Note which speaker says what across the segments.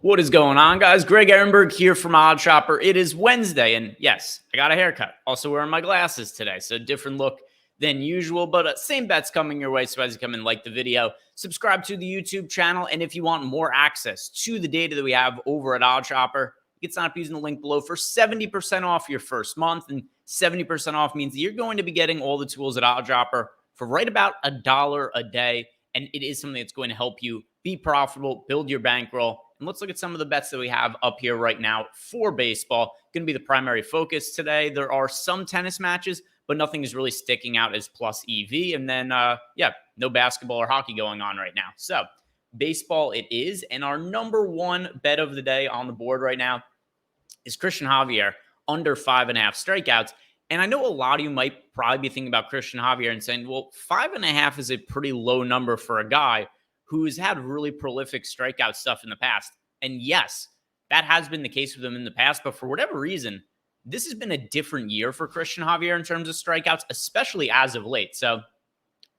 Speaker 1: What is going on, guys? Greg Ehrenberg here from Odd Shopper. It is Wednesday, and yes, I got a haircut. Also wearing my glasses today, so different look than usual, but same bets coming your way. So as you come in, like the video, subscribe to the YouTube channel, and if you want more access to the data that we have over at Odd Shopper, you can sign up using the link below for 70% off your first month, and 70% off means that you're going to be getting all the tools at Odd Shopper for right about $1 a day, and it is something that's going to help you be profitable, build your bankroll. And let's look at some of the bets that we have up here right now for baseball. Going to be the primary focus today. There are some tennis matches, but nothing is really sticking out as plus EV. And then, no basketball or hockey going on right now. So baseball it is. And our number one bet of the day on the board right now is Christian Javier under 5.5 strikeouts. And I know a lot of you might probably be thinking about Christian Javier and saying, well, 5.5 is a pretty low number for a guy who's had really prolific strikeout stuff in the past. And yes, that has been the case with him in the past, but for whatever reason, this has been a different year for Christian Javier in terms of strikeouts, especially as of late. So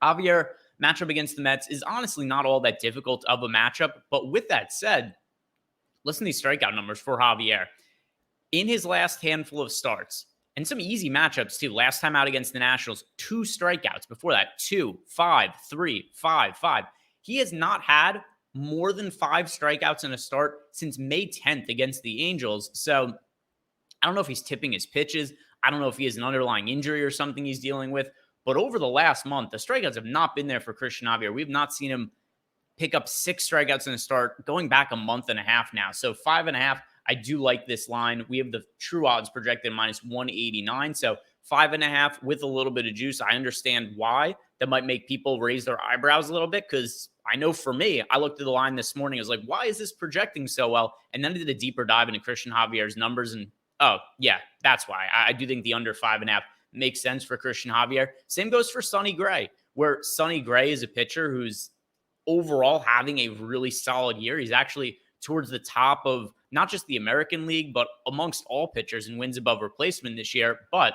Speaker 1: Javier matchup against the Mets is honestly not all that difficult of a matchup. But with that said, listen to these strikeout numbers for Javier. In his last handful of starts, and some easy matchups too. Last time out against the Nationals, 2 strikeouts. Before that, 2, 5, 3, 5, 5. He has not had more than 5 strikeouts in a start since May 10th against the Angels. So I don't know if he's tipping his pitches. I don't know if he has an underlying injury or something he's dealing with. But over the last month, the strikeouts have not been there for Christian Javier. We've not seen him pick up 6 strikeouts in a start going back a month and a half now. So 5.5, I do like this line. We have the true odds projected minus 189. So 5.5 with a little bit of juice. I understand why that might make people raise their eyebrows a little bit, because I know for me, I looked at the line this morning. I was like, why is this projecting so well? And then I did a deeper dive into Christian Javier's numbers. And oh, yeah, that's why. I do think the under 5.5 makes sense for Christian Javier. Same goes for Sonny Gray, where Sonny Gray is a pitcher who's overall having a really solid year. He's actually towards the top of not just the American League, but amongst all pitchers in wins above replacement this year. But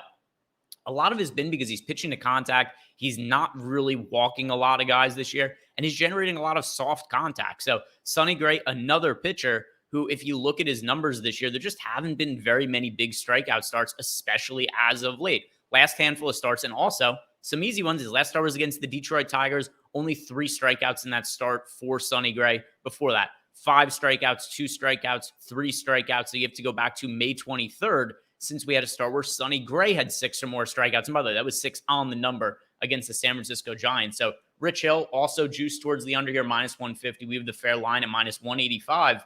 Speaker 1: a lot of it has been because he's pitching to contact. He's not really walking a lot of guys this year, and he's generating a lot of soft contact. So Sonny Gray, another pitcher who, if you look at his numbers this year, there just haven't been very many big strikeout starts, especially as of late. Last handful of starts, and also some easy ones. His last start was against the Detroit Tigers. Only 3 strikeouts in that start for Sonny Gray. Before that, 5 strikeouts, 2 strikeouts, 3 strikeouts. So you have to go back to May 23rd since we had a start where Sonny Gray had 6 or more strikeouts. And by the way, that was 6 on the number against the San Francisco Giants. So Rich Hill also juiced towards the under here, minus 150. We have the fair line at minus 185.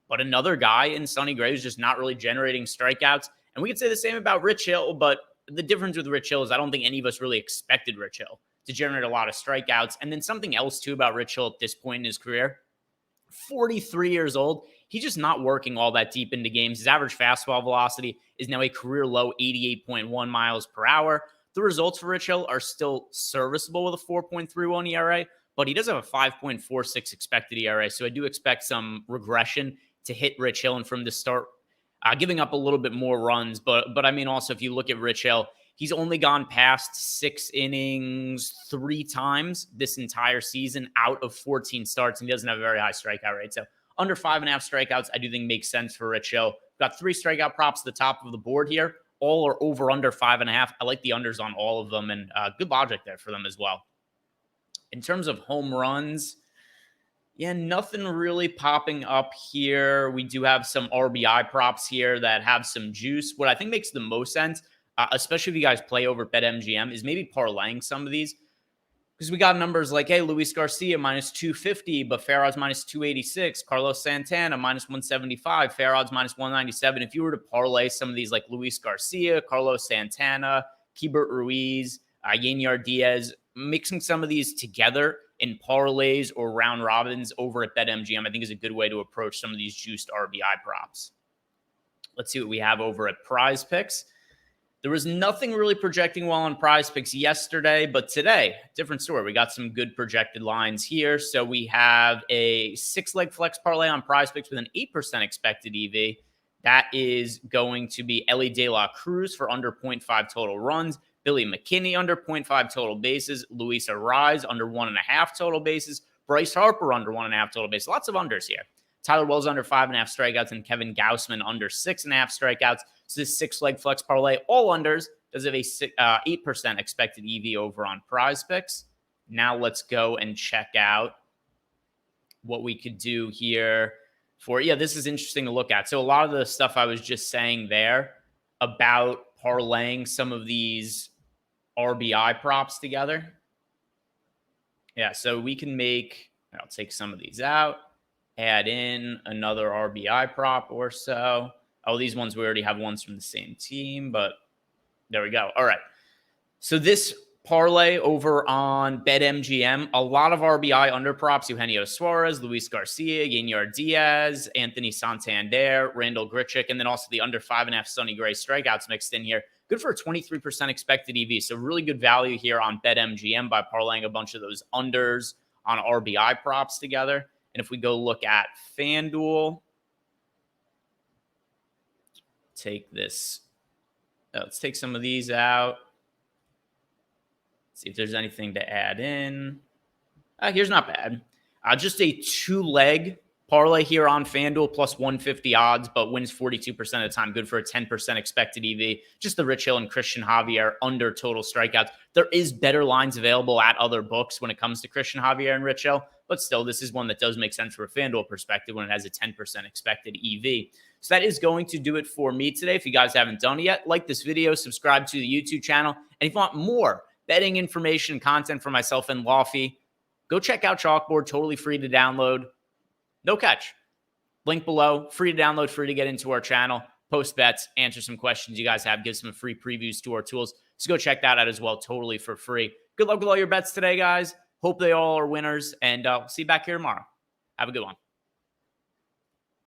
Speaker 1: But another guy in Sonny Gray who's just not really generating strikeouts. And we could say the same about Rich Hill, but the difference with Rich Hill is I don't think any of us really expected Rich Hill to generate a lot of strikeouts. And then something else, too, about Rich Hill at this point in his career, 43 years old. He's just not working all that deep into games. His average fastball velocity is now a career low 88.1 miles per hour. The results for Rich Hill are still serviceable with a 4.31 ERA, but he does have a 5.46 expected ERA. So I do expect some regression to hit Rich Hill and from the start, giving up a little bit more runs. But I mean, also, if you look at Rich Hill, he's only gone past 6 innings 3 times this entire season out of 14 starts, and he doesn't have a very high strikeout rate. So under 5.5 strikeouts, I do think makes sense for Rich Hill. Got 3 strikeout props at the top of the board here. All are over under 5.5. I like the unders on all of them, and good logic there for them as well. In terms of home runs, yeah, nothing really popping up here. We do have some RBI props here that have some juice. What I think makes the most sense, especially if you guys play over BetMGM, is maybe parlaying some of these. Because we got numbers like, hey, Luis Garcia minus 250, but fair odds minus 286. Carlos Santana minus 175, fair odds minus 197. If you were to parlay some of these like Luis Garcia, Carlos Santana, Keibert Ruiz, Yanier Diaz, mixing some of these together in parlays or round robins over at BetMGM, I think is a good way to approach some of these juiced RBI props. Let's see what we have over at Prize Picks. There was nothing really projecting well on Prize Picks yesterday, but today, different story. We got some good projected lines here. So we have a 6-leg flex parlay on Prize Picks with an 8% expected EV. That is going to be Ellie De La Cruz for under 0.5 total runs, Billy McKinney under 0.5 total bases, Luis Arraez under 1.5 total bases, Bryce Harper under 1.5 total bases. Lots of unders here. Tyler Wells under 5.5 strikeouts, and Kevin Gausman under 6.5 strikeouts. So this 6-leg flex parlay, all unders, does have a 8% expected EV over on Prize Picks. Now let's go and check out what we could do here for, this is interesting to look at. So a lot of the stuff I was just saying there about parlaying some of these RBI props together. Yeah, so we can I'll take some of these out, add in another RBI prop or so. Oh, these ones, we already have ones from the same team, but there we go. All right. So this parlay over on BetMGM, a lot of RBI under props: Eugenio Suarez, Luis Garcia, Yanier Diaz, Anthony Santander, Randall Grichuk, and then also the under 5.5 Sonny Gray strikeouts mixed in here. Good for a 23% expected EV. So really good value here on BetMGM by parlaying a bunch of those unders on RBI props together. And if we go look at FanDuel, let's take some of these out. See if there's anything to add in. Here's not bad. Just a 2-leg parlay here on FanDuel, plus 150 odds, but wins 42% of the time. Good for a 10% expected EV. Just the Rich Hill and Christian Javier under total strikeouts. There is better lines available at other books when it comes to Christian Javier and Rich Hill, but still, this is one that does make sense from a FanDuel perspective when it has a 10% expected EV. So that is going to do it for me today. If you guys haven't done it yet, like this video, subscribe to the YouTube channel, and if you want more betting information and content for myself and Lofty, go check out Chalkboard, totally free to download. No catch. Link below, free to download, free to get into our channel, post bets, answer some questions you guys have, give some free previews to our tools. So go check that out as well, totally for free. Good luck with all your bets today, guys. Hope they all are winners, and see you back here tomorrow. Have a good one.